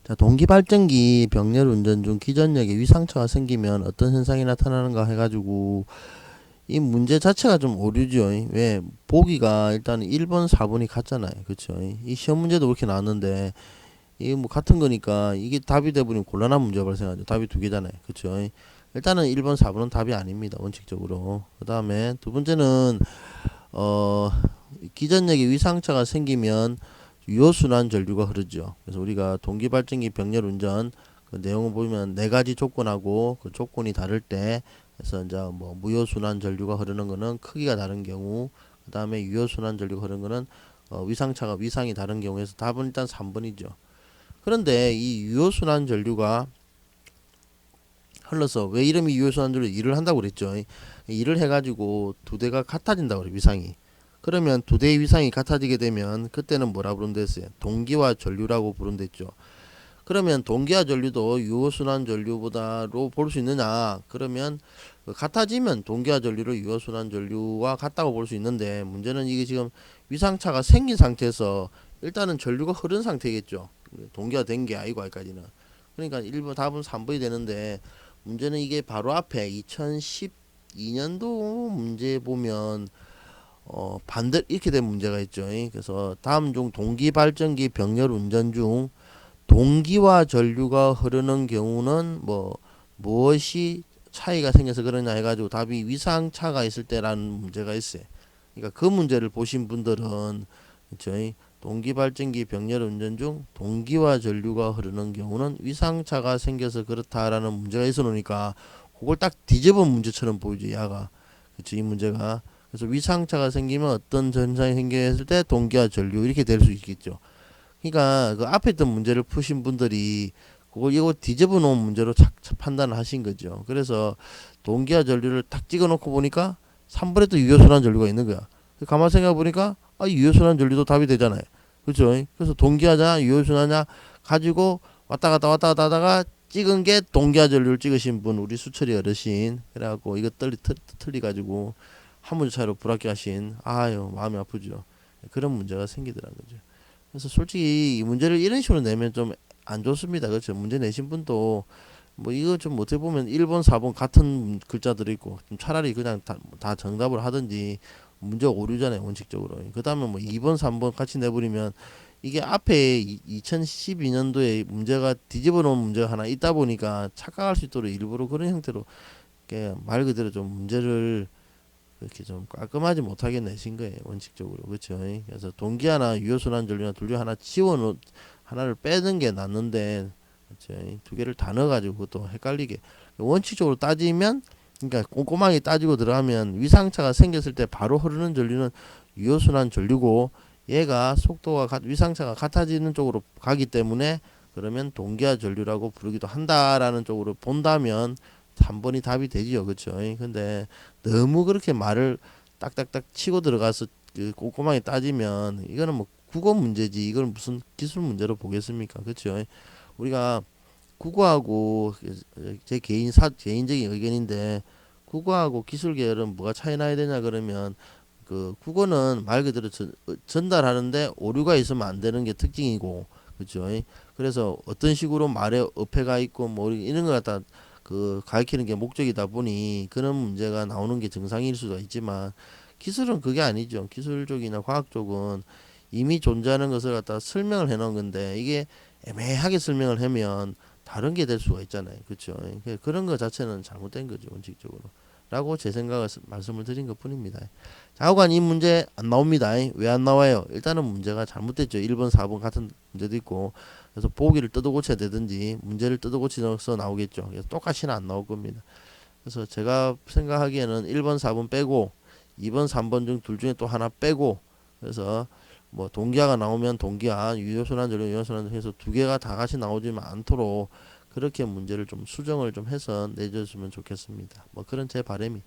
자, 동기발전기 병렬 운전 중 기전력에 위상차가 생기면 어떤 현상이 나타나는가 해가지고 이 문제 자체가 좀 오류죠. 왜? 보기가 일단 1번, 4번이 같잖아요. 그쵸? 이 시험 문제도 그렇게 나왔는데 이게 뭐 같은 거니까 이게 답이 돼버리면 곤란한 문제가 발생하죠. 답이 두 개잖아요. 그쵸? 일단은 1번, 4번은 답이 아닙니다. 원칙적으로. 그 다음에 두 번째는 어 기전력에 위상차가 생기면 유효순환 전류가 흐르죠. 그래서 우리가 동기발전기 병렬 운전 그 내용을 보면 네 가지 조건하고 그 조건이 다를 때 그래서 이제 뭐 무효순환 전류가 흐르는 거는 크기가 다른 경우, 그 다음에 유효순환 전류가 흐르는 거는 위상차가 위상이 다른 경우에서 답은 일단 3번이죠. 그런데 이 유효순환 전류가 흘러서 왜 이름이 유효순환 전류 일을 한다고 그랬죠. 일을 해가지고 두 대가 같아진다고 그래 위상이. 그러면 두 대의 위상이 같아지게 되면 그때는 뭐라 부른댔어요? 동기화 전류라고 부른댔죠. 그러면 동기화 전류도 유효순환 전류보다로 볼 수 있느냐? 그러면 같아지면 동기화 전류를 유효순환 전류와 같다고 볼 수 있는데 문제는 이게 지금 위상차가 생긴 상태에서 일단은 전류가 흐른 상태겠죠. 동기화 된 게 아니고 아직까지는. 그러니까 1번 답은 3번이 되는데 문제는 이게 바로 앞에 2012년도 문제 보면 반대 이렇게 된 문제가 있죠. 그래서 다음 중 동기발전기 병렬 운전 중 동기와 전류가 흐르는 경우는 뭐 무엇이 차이가 생겨서 그러냐 해가지고 답이 위상차가 있을 때라는 문제가 있어요. 그러니까 그 문제를 보신 분들은 그쵸? 동기발전기 병렬 운전 중 동기와 전류가 흐르는 경우는 위상차가 생겨서 그렇다라는 문제가 있어 놓으니까 그걸 딱 뒤집은 문제처럼 보이죠. 야가 그쵸? 이 문제가 그래서 위상차가 생기면 어떤 현상이 생겼을 때 동기와 전류 이렇게 될 수 있겠죠. 그러니까 그 앞에 있던 문제를 푸신 분들이 그걸 이거 뒤집어 놓은 문제로 판단을 하신 거죠. 그래서 동기화 전류를 딱 찍어 놓고 보니까 3번에 또 유효순환 전류가 있는 거야. 가만 생각해 보니까 유효순환 전류도 답이 되잖아요. 그렇죠? 그래서 동기화냐 유효순환이냐 가지고 왔다 갔다 왔다 갔다 하다가 찍은 게 동기화 전류를 찍으신 분 우리 수철이 어르신 그래갖고 이거 틀리 가지고 한 문제 차이로 불합격하신 아유 마음이 아프죠. 그런 문제가 생기더라는 거죠. 그래서 솔직히 이 문제를 이런 식으로 내면 좀 안 좋습니다. 그렇죠? 문제 내신 분도 뭐 이거 좀 어떻게 보면 1번, 4번 같은 글자들이 있고 좀 차라리 그냥 다 정답을 하든지 문제가 오류잖아요. 원칙적으로. 그 다음에 뭐 2번, 3번 같이 내버리면 이게 앞에 2012년도에 문제가 뒤집어 놓은 문제가 하나 있다 보니까 착각할 수 있도록 일부러 그런 형태로 말 그대로 좀 문제를 그렇게 좀 깔끔하지 못하게 내신 거예요. 원칙적으로. 그렇죠? 그래서 동기화나 유효순환 전류나 둘 중 하나 지워 하나를 빼는 게 낫는데 그렇죠? 두 개를 다 넣어가지고 그것도 헷갈리게 원칙적으로 따지면 그러니까 꼼꼼하게 따지고 들어가면 위상차가 생겼을 때 바로 흐르는 전류는 유효순환 전류고 얘가 속도가 위상차가 같아지는 쪽으로 가기 때문에 그러면 동기화 전류라고 부르기도 한다라는 쪽으로 본다면 3번이 답이 되지요. 그렇죠? 근데 너무 그렇게 말을 딱딱딱 치고 들어가서 꼼꼼하게 따지면 이거는 뭐 국어 문제지 이걸 무슨 기술 문제로 보겠습니까? 그렇죠? 우리가 국어하고 제 개인적인 의견인데 국어하고 기술 계열은 뭐가 차이 나야 되냐 그러면 그 국어는 말 그대로 전달하는데 오류가 있으면 안 되는 게 특징이고 그렇죠? 그래서 어떤 식으로 말에 어폐가 있고 뭐 이런 걸 갖다 그 가르치는 게 목적이다 보니 그런 문제가 나오는 게 정상일 수가 있지만 기술은 그게 아니죠. 기술 쪽이나 과학 쪽은 이미 존재하는 것을 갖다 설명을 해 놓은 건데 이게 애매하게 설명을 하면 다른 게 될 수가 있잖아요. 그렇죠? 그런 것 자체는 잘못된 거죠. 원칙적으로. 라고 제 생각을 말씀을 드린 것 뿐입니다. 좌우간 이 문제 안 나옵니다. 왜 안 나와요? 일단은 문제가 잘못됐죠. 1번, 4번 같은 문제도 있고 그래서 보기를 뜯어 고쳐야 되든지 문제를 뜯어 고쳐서 나오겠죠. 그래서 똑같이는 안 나올 겁니다. 그래서 제가 생각하기에는 1번, 4번 빼고 2번, 3번 중 둘 중에 또 하나 빼고 그래서 뭐 동기화가 나오면 동기화, 유효순환 전류, 유효순환 해서 두 개가 다 같이 나오지 않도록 그렇게 문제를 좀 수정을 좀 해서 내줬으면 좋겠습니다. 뭐 그런 제 바람이